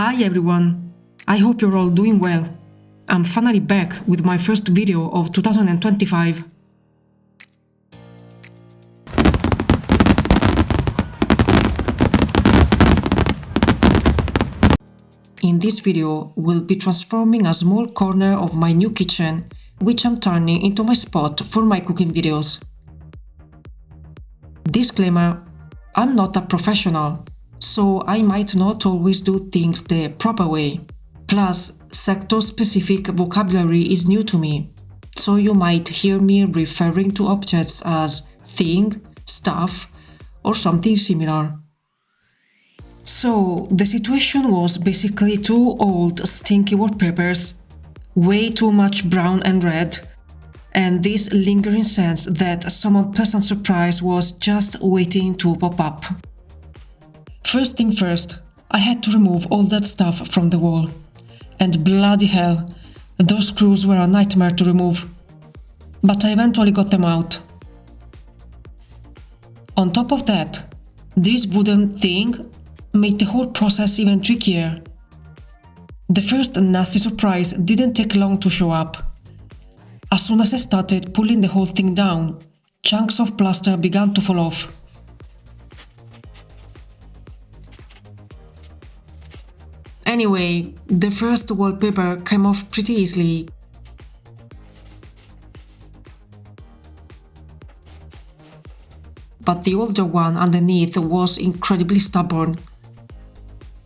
Hi everyone! I hope you're all doing well. I'm finally back with my first video of 2025. In this video, we'll be transforming a small corner of my new kitchen, which I'm turning into my spot for my cooking videos. Disclaimer: I'm not a professional, so I might not always do things the proper way. Plus, sector-specific vocabulary is new to me, so you might hear me referring to objects as thing, stuff, or something similar. So, the situation was basically two old stinky wallpapers, way too much brown and red, and this lingering sense that some unpleasant surprise was just waiting to pop up. First thing first, I had to remove all that stuff from the wall. And bloody hell, those screws were a nightmare to remove. But I eventually got them out. On top of that, this wooden thing made the whole process even trickier. The first nasty surprise didn't take long to show up. As soon as I started pulling the whole thing down, chunks of plaster began to fall off. Anyway, the first wallpaper came off pretty easily. But the older one underneath was incredibly stubborn.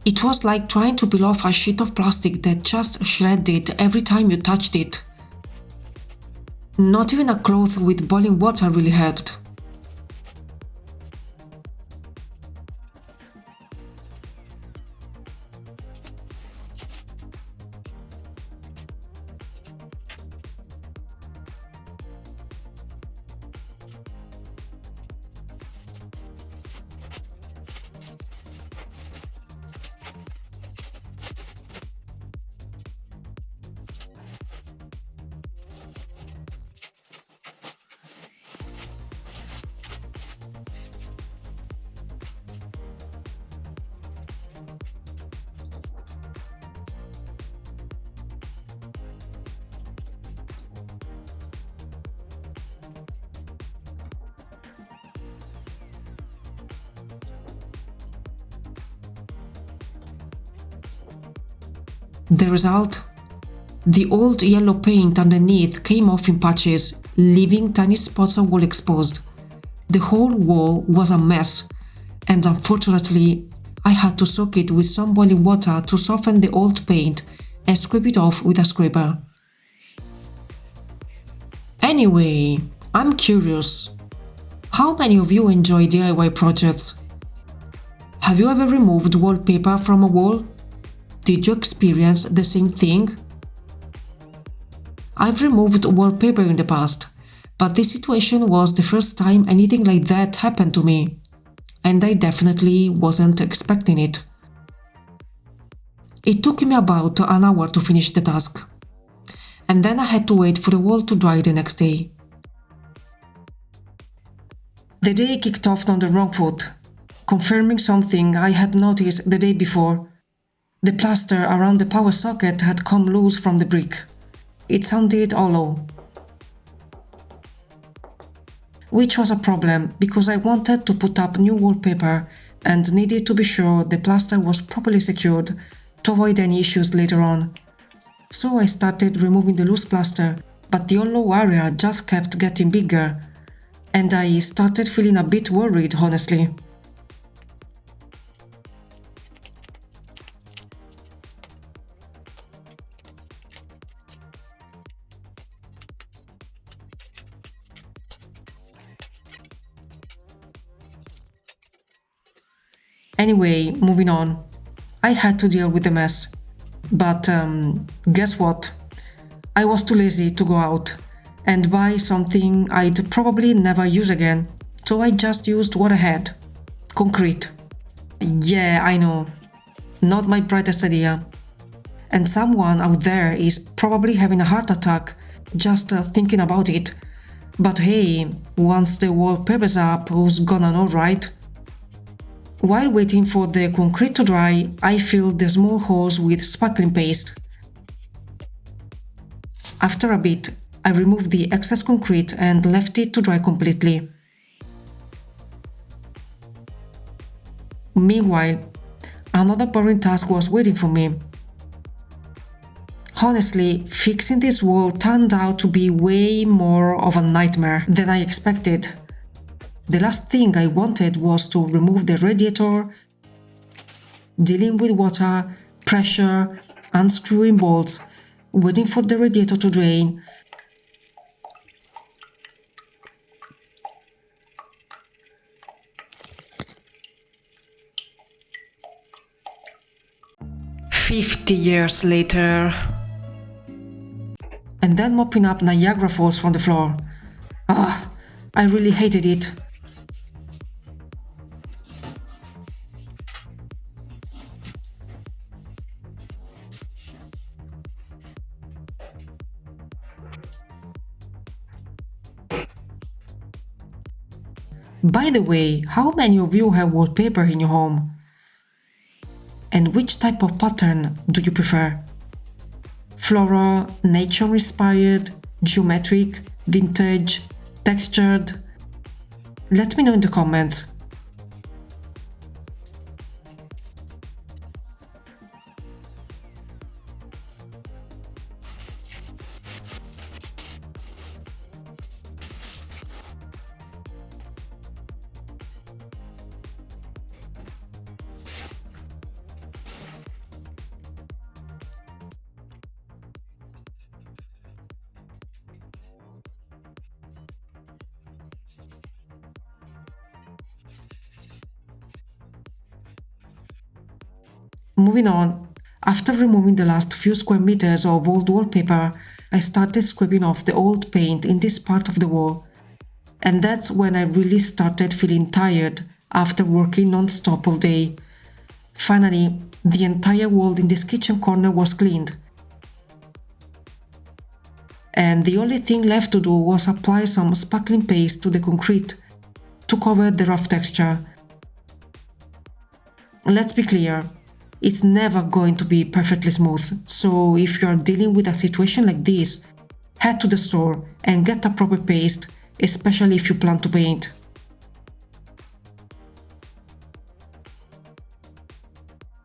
It was like trying to peel off a sheet of plastic that just shredded every time you touched it. Not even a cloth with boiling water really helped. The result? The old yellow paint underneath came off in patches, leaving tiny spots of wall exposed. The whole wall was a mess, and unfortunately, I had to soak it with some boiling water to soften the old paint and scrape it off with a scraper. Anyway, I'm curious. How many of you enjoy DIY projects? Have you ever removed wallpaper from a wall? Did you experience the same thing? I've removed wallpaper in the past, but this situation was the first time anything like that happened to me, and I definitely wasn't expecting it. It took me about an hour to finish the task, and then I had to wait for the wall to dry the next day. The day kicked off on the wrong foot, confirming something I had noticed the day before. The plaster around the power socket had come loose from the brick. It sounded hollow. Which was a problem because I wanted to put up new wallpaper and needed to be sure the plaster was properly secured to avoid any issues later on. So I started removing the loose plaster, but the hollow area just kept getting bigger, and I started feeling a bit worried, honestly. Anyway, moving on. I had to deal with the mess. But guess what? I was too lazy to go out and buy something I'd probably never use again, so I just used what I had. Concrete. Yeah, I know. Not my brightest idea. And someone out there is probably having a heart attack just thinking about it. But hey, once the wallpaper's up, who's gonna know, right? While waiting for the concrete to dry, I filled the small holes with sparkling paste. After a bit, I removed the excess concrete and left it to dry completely. Meanwhile, another boring task was waiting for me. Honestly, fixing this wall turned out to be way more of a nightmare than I expected. The last thing I wanted was to remove the radiator, dealing with water, pressure, unscrewing bolts, waiting for the radiator to drain. "50 years later." And then mopping up Niagara Falls from the floor. I really hated it. By the way, how many of you have wallpaper in your home? And which type of pattern do you prefer? Floral, nature-inspired, geometric, vintage, textured? Let me know in the comments. Moving on, after removing the last few square meters of old wallpaper, I started scraping off the old paint in this part of the wall. And that's when I really started feeling tired after working non-stop all day. Finally, the entire wall in this kitchen corner was cleaned. And the only thing left to do was apply some sparkling paste to the concrete to cover the rough texture. Let's be clear. It's never going to be perfectly smooth, so if you are dealing with a situation like this, head to the store and get a proper paste, especially if you plan to paint.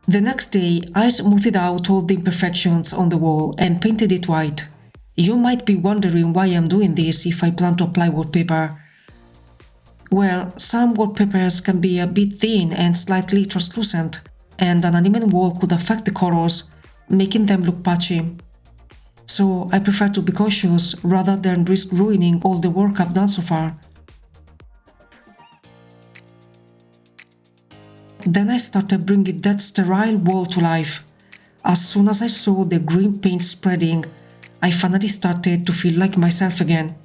The next day, I smoothed out all the imperfections on the wall and painted it white. You might be wondering why I'm doing this if I plan to apply wallpaper. Well, some wallpapers can be a bit thin and slightly translucent, and an uneven wall could affect the colors, making them look patchy. So I prefer to be cautious rather than risk ruining all the work I've done so far. Then I started bringing that sterile wall to life. As soon as I saw the green paint spreading, I finally started to feel like myself again.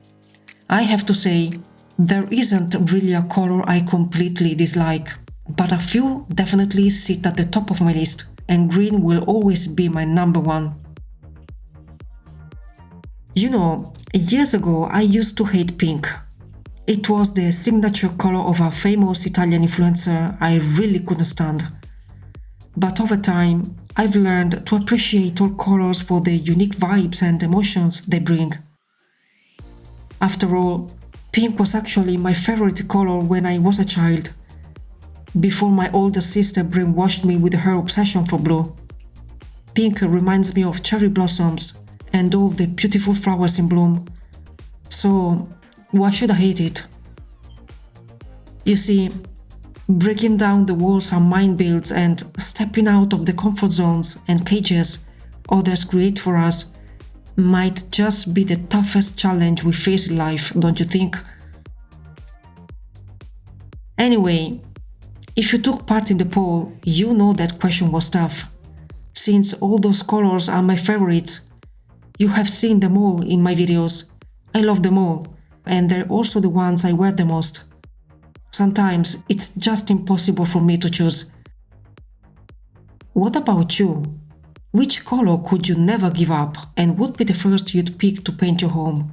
I have to say, there isn't really a color I completely dislike, but a few definitely sit at the top of my list, and green will always be my number one. You know, years ago I used to hate pink. It was the signature color of a famous Italian influencer I really couldn't stand. But over time, I've learned to appreciate all colors for the unique vibes and emotions they bring. After all, pink was actually my favorite color when I was a child, before my older sister brainwashed me with her obsession for blue. Pink reminds me of cherry blossoms and all the beautiful flowers in bloom. So, why should I hate it? You see, breaking down the walls our mind builds and stepping out of the comfort zones and cages others create for us might just be the toughest challenge we face in life, don't you think? Anyway, if you took part in the poll, you know that question was tough. Since all those colors are my favorites, you have seen them all in my videos. I love them all, and they're also the ones I wear the most. Sometimes it's just impossible for me to choose. What about you? Which color could you never give up and would be the first you'd pick to paint your home?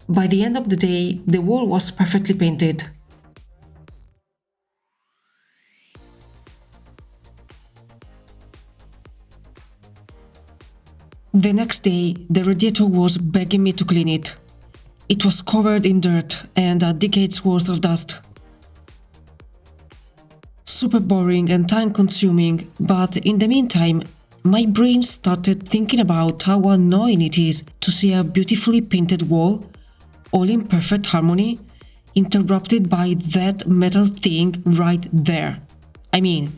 By the end of the day, the wall was perfectly painted. The next day, the radiator was begging me to clean it. It was covered in dirt and a decade's worth of dust. Super boring and time-consuming, but in the meantime, my brain started thinking about how annoying it is to see a beautifully painted wall, all in perfect harmony, interrupted by that metal thing right there. I mean,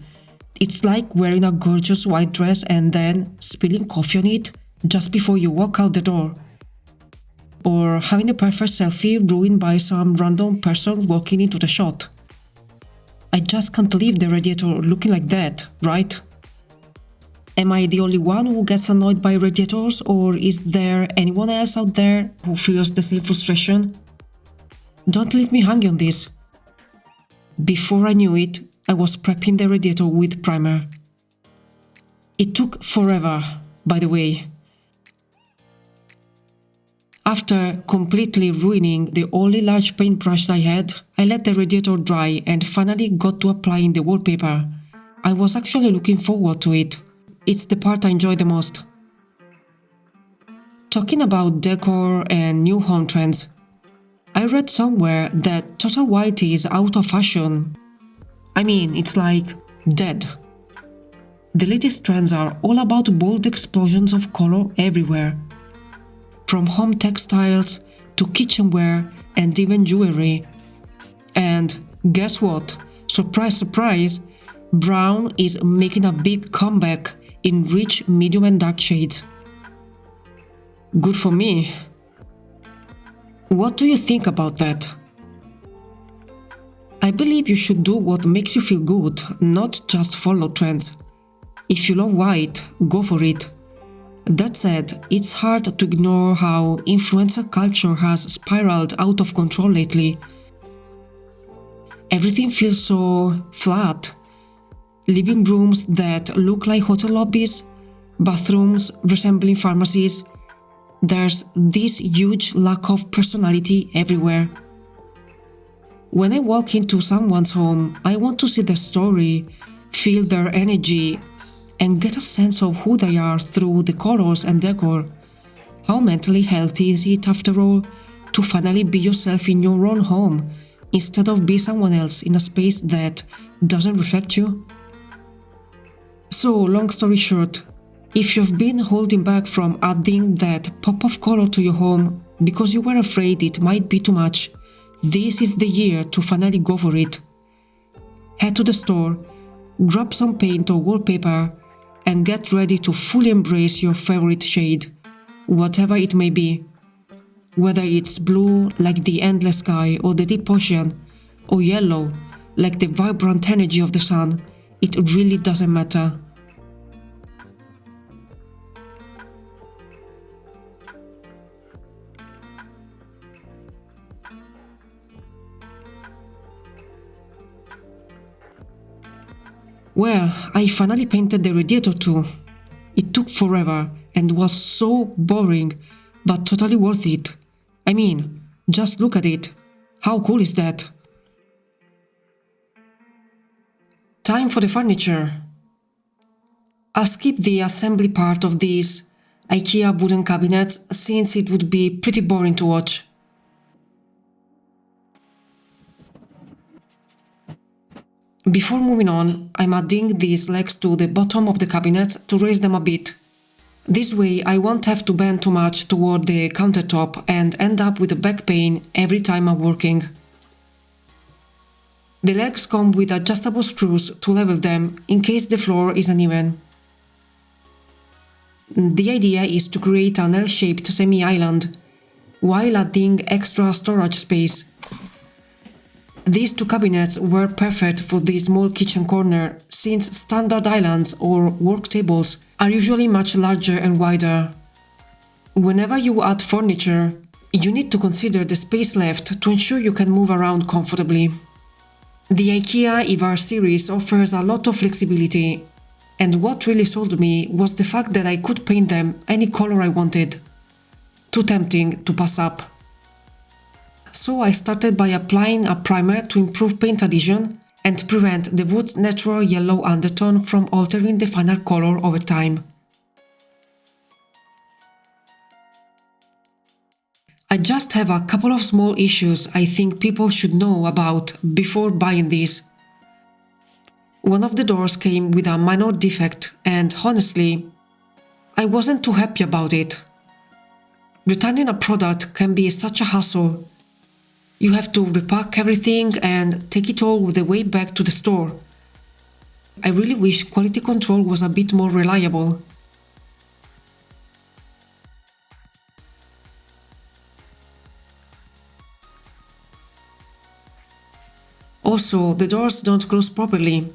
it's like wearing a gorgeous white dress and then spilling coffee on it just before you walk out the door. Or having a perfect selfie ruined by some random person walking into the shot. I just can't leave the radiator looking like that, right? Am I the only one who gets annoyed by radiators, or is there anyone else out there who feels the same frustration? Don't leave me hanging on this. Before I knew it, I was prepping the radiator with primer. It took forever, by the way. After completely ruining the only large paintbrush I had, I let the radiator dry and finally got to applying the wallpaper. I was actually looking forward to it. It's the part I enjoy the most. Talking about decor and new home trends, I read somewhere that total white is out of fashion. I mean, it's like dead. The latest trends are all about bold explosions of color everywhere. From home textiles to kitchenware and even jewelry. And guess what? Surprise, surprise! Brown is making a big comeback in rich, medium and dark shades. Good for me. What do you think about that? I believe you should do what makes you feel good, not just follow trends. If you love white, go for it. That said, it's hard to ignore how influencer culture has spiraled out of control lately. Everything feels so flat. Living rooms that look like hotel lobbies, bathrooms resembling pharmacies. There's this huge lack of personality everywhere. When I walk into someone's home, I want to see their story, feel their energy, and get a sense of who they are through the colors and decor. How mentally healthy is it, after all, to finally be yourself in your own home, instead of be someone else in a space that doesn't reflect you? So, long story short, if you've been holding back from adding that pop of color to your home because you were afraid it might be too much, this is the year to finally go for it. Head to the store, grab some paint or wallpaper, and get ready to fully embrace your favorite shade, whatever it may be. Whether it's blue like the endless sky or the deep ocean, or yellow like the vibrant energy of the sun, it really doesn't matter. Well, I finally painted the radiator too. It took forever and was so boring, but totally worth it. I mean, just look at it. How cool is that? Time for the furniture. I'll skip the assembly part of these IKEA wooden cabinets since it would be pretty boring to watch. Before moving on, I'm adding these legs to the bottom of the cabinet to raise them a bit. This way I won't have to bend too much toward the countertop and end up with a back pain every time I'm working. The legs come with adjustable screws to level them in case the floor is uneven. The idea is to create an L-shaped semi-island, while adding extra storage space. These two cabinets were perfect for the small kitchen corner, since standard islands or work tables are usually much larger and wider. Whenever you add furniture, you need to consider the space left to ensure you can move around comfortably. The IKEA Ivar series offers a lot of flexibility, and what really sold me was the fact that I could paint them any color I wanted. Too tempting to pass up. So I started by applying a primer to improve paint adhesion and prevent the wood's natural yellow undertone from altering the final color over time. I just have a couple of small issues I think people should know about before buying these. One of the doors came with a minor defect and honestly, I wasn't too happy about it. Returning a product can be such a hassle. You have to repack everything and take it all the way back to the store. I really wish quality control was a bit more reliable. Also, the doors don't close properly.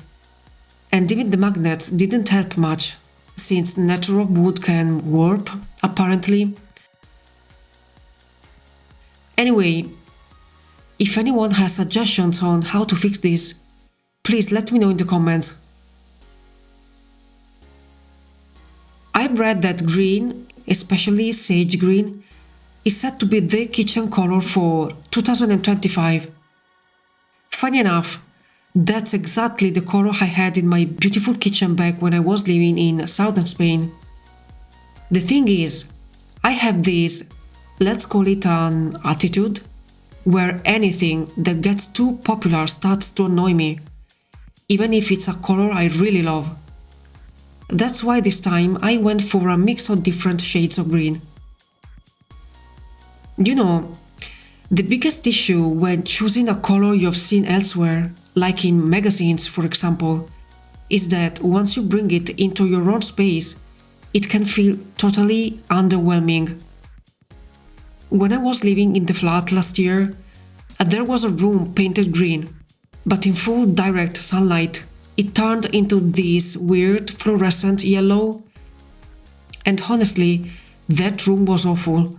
And even the magnets didn't help much, since natural wood can warp, apparently. Anyway, if anyone has suggestions on how to fix this, please let me know in the comments. I've read that green, especially sage green, is said to be the kitchen color for 2025. Funny enough, that's exactly the color I had in my beautiful kitchen back when I was living in southern Spain. The thing is, I have this, let's call it an attitude, where anything that gets too popular starts to annoy me, even if it's a color I really love. That's why this time I went for a mix of different shades of green. You know, the biggest issue when choosing a color you've seen elsewhere, like in magazines for example, is that once you bring it into your own space, it can feel totally underwhelming. When I was living in the flat last year, there was a room painted green, but in full direct sunlight, it turned into this weird fluorescent yellow. And honestly, that room was awful.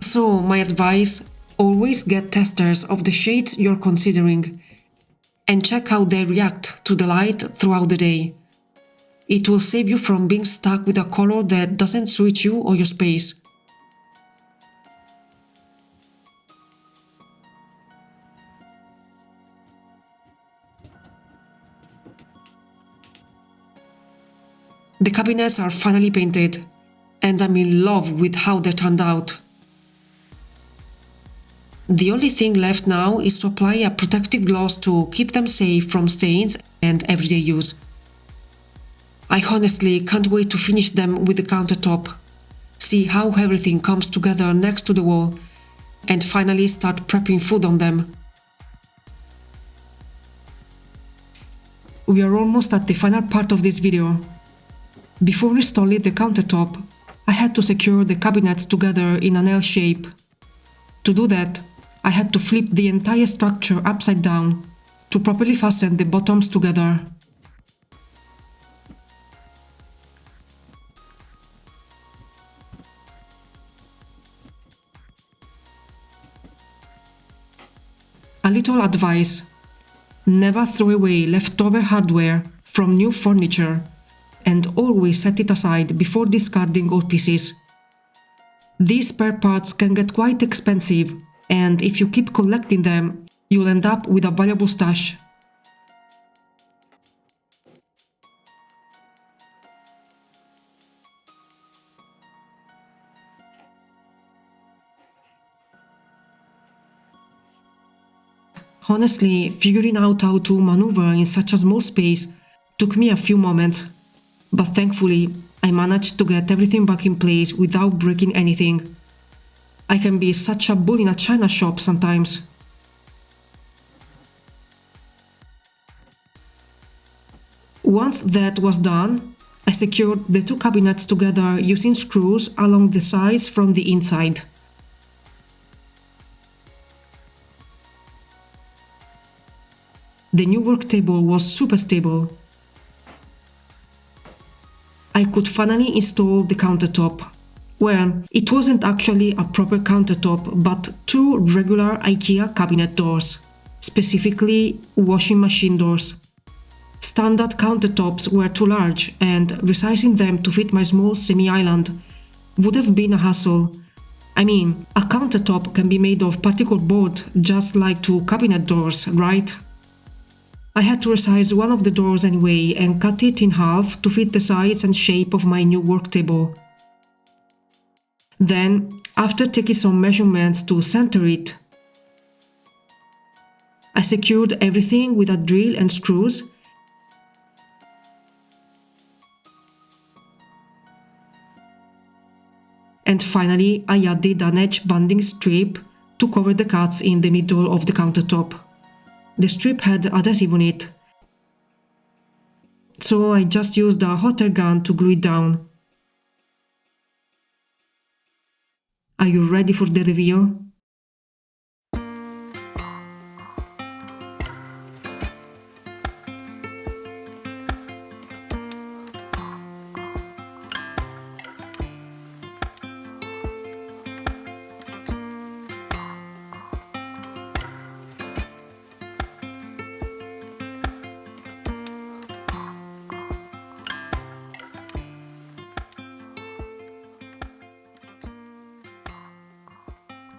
So my advice, always get testers of the shades you're considering and check how they react to the light throughout the day. It will save you from being stuck with a color that doesn't suit you or your space. The cabinets are finally painted, and I'm in love with how they turned out. The only thing left now is to apply a protective gloss to keep them safe from stains and everyday use. I honestly can't wait to finish them with the countertop, see how everything comes together next to the wall, and finally start prepping food on them. We are almost at the final part of this video. Before installing the countertop, I had to secure the cabinets together in an L shape. To do that, I had to flip the entire structure upside down to properly fasten the bottoms together. A little advice: never throw away leftover hardware from new furniture, and always set it aside before discarding old pieces. These spare parts can get quite expensive, and if you keep collecting them, you'll end up with a valuable stash. Honestly, figuring out how to maneuver in such a small space took me a few moments, but thankfully I managed to get everything back in place without breaking anything. I can be such a bull in a china shop sometimes. Once that was done, I secured the two cabinets together using screws along the sides from the inside. The new work table was super stable. I could finally install the countertop. Well, it wasn't actually a proper countertop, but two regular IKEA cabinet doors, specifically washing machine doors. Standard countertops were too large, and resizing them to fit my small semi-island would have been a hassle. I mean, a countertop can be made of particle board just like two cabinet doors, right? I had to resize one of the doors anyway and cut it in half to fit the size and shape of my new work table. Then After taking some measurements to center it, I secured everything with a drill and screws. And finally, I added an edge banding strip to cover the cuts in the middle of the countertop. The strip had adhesive on it, so I just used a hot air gun to glue it down. Are you ready for the review?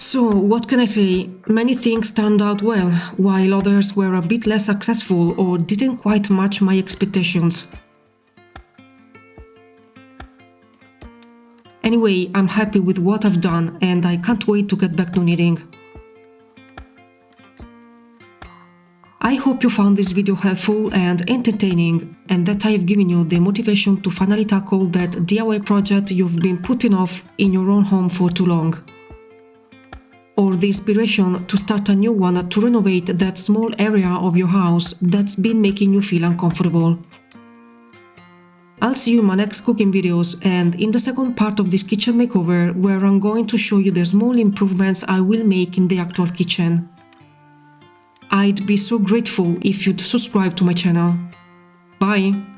So, what can I say? Many things turned out well, while others were a bit less successful or didn't quite match my expectations. Anyway, I'm happy with what I've done and I can't wait to get back to knitting. I hope you found this video helpful and entertaining, and that I have given you the motivation to finally tackle that DIY project you've been putting off in your own home for too long. Or the inspiration to start a new one to renovate that small area of your house that's been making you feel uncomfortable. I'll see you in my next cooking videos and in the second part of this kitchen makeover, where I'm going to show you the small improvements I will make in the actual kitchen. I'd be so grateful if you'd subscribe to my channel. Bye!